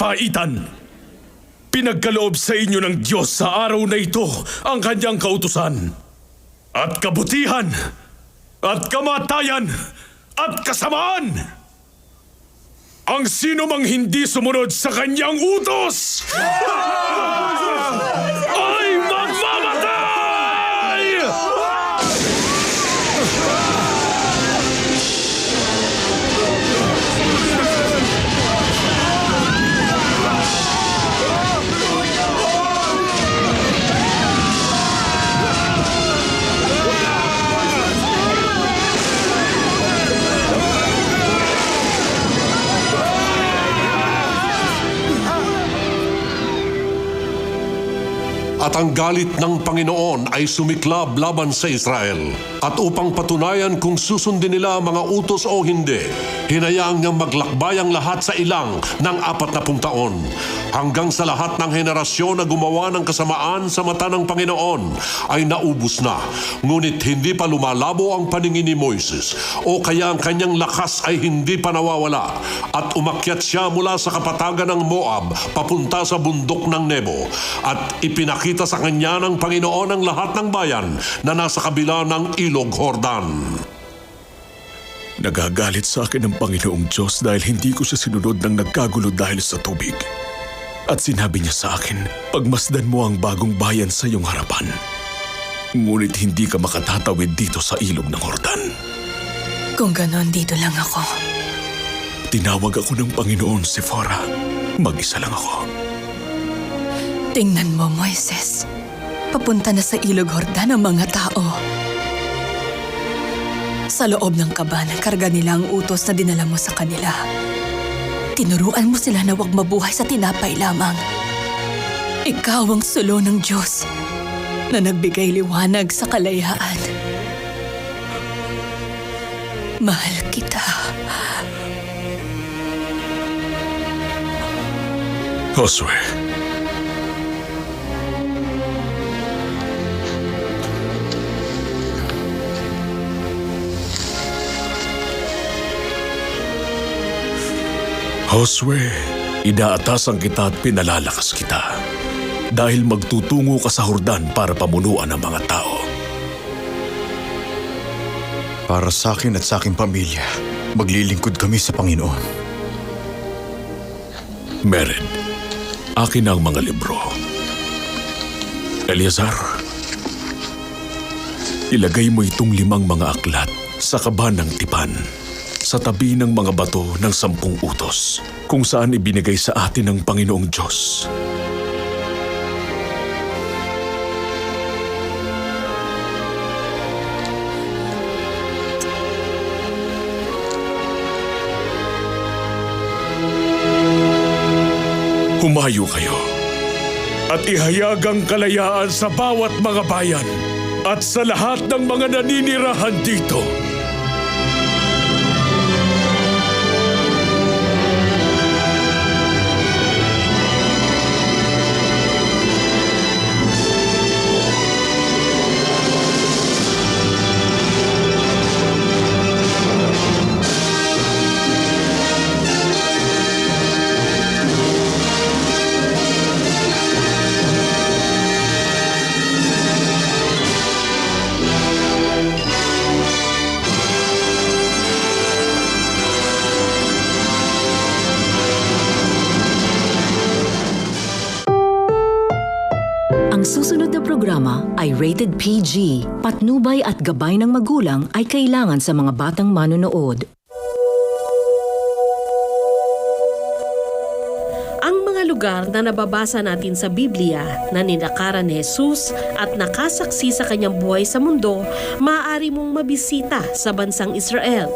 Paitan, pinagkaloob sa inyo ng Diyos sa araw na ito ang kanyang kautusan at kabutihan at kamatayan at kasamaan. Ang sino mang hindi sumunod sa kanyang utos ay magmamatay! At ang galit ng Panginoon ay sumiklab laban sa Israel. At upang patunayan kung susundin nila ang mga utos o hindi, hinayaan niyang maglakbay ang lahat sa ilang ng 40 taon. Hanggang sa lahat ng henerasyon na gumawa ng kasamaan sa mata ng Panginoon ay naubos na. Ngunit hindi pa lumalabo ang paningin ni Moises, o kaya ang kanyang lakas ay hindi pa nawawala. At umakyat siya mula sa kapatagan ng Moab papunta sa bundok ng Nebo. At ipinakita sa kanya ng Panginoon ang lahat ng bayan na nasa kabila ng Ilog Jordan. Nagagalit sa akin ang Panginoong Diyos dahil hindi ko siya sinunod ng nagkagulo dahil sa tubig. At sinabi niya sa akin, pagmasdan mo ang bagong bayan sa iyong harapan. Ngunit hindi ka makatatawid dito sa ilog ng Jordan. Kung ganon, dito lang ako. Tinawag ako ng Panginoon, Sephora. Mag-isa lang ako. Tingnan mo, Moises. Papunta na sa ilog Jordan ang mga tao. Sa loob ng kabanan, karga nila ang utos na dinala mo sa kanila. Tinuruan mo sila na huwag mabuhay sa tinapay lamang. Ikaw ang sulo ng Diyos na nagbigay liwanag sa kalayaan. Mahal kita. Josue. Josue, inaatasan kita at pinalalakas kita dahil magtutungo ka sa Jordan para pamunuan ang mga tao. Para sa akin at sa aking pamilya, maglilingkod kami sa Panginoon. Mered, akin ang mga libro. Eleazar, ilagay mo itong 5 mga aklat sa kaba ng tipan, sa tabi ng mga bato ng 10 utos, kung saan ibinigay sa atin ng Panginoong Diyos. Humayo kayo at ihayag ang kalayaan sa bawat mga bayan at sa lahat ng mga naninirahan dito. Ang susunod na programa ay rated PG. Patnubay at gabay ng magulang ay kailangan sa mga batang manonood. Ang mga lugar na nababasa natin sa Biblia na ninakaran ni Jesus at nakasaksi sa kanyang buhay sa mundo, maaari mong mabisita sa bansang Israel.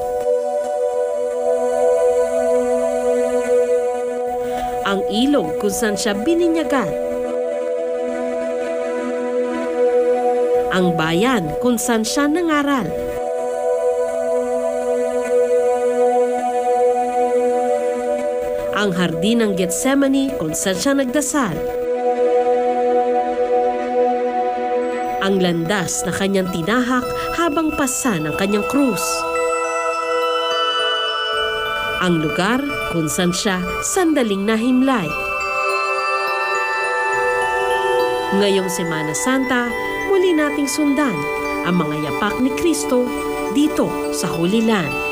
Ang ilog kung saan siya bininyagan. Ang bayan kung saan siya nangaral. Ang hardin ng Getsemani kung saan siya nagdasal. Ang landas na kanyang tinahak habang pasan ang kanyang krus. Ang lugar kung saan siya sandaling nahimlay. Ngayong Semana Santa, muli nating sundan ang mga yapak ni Kristo dito sa Holy Land.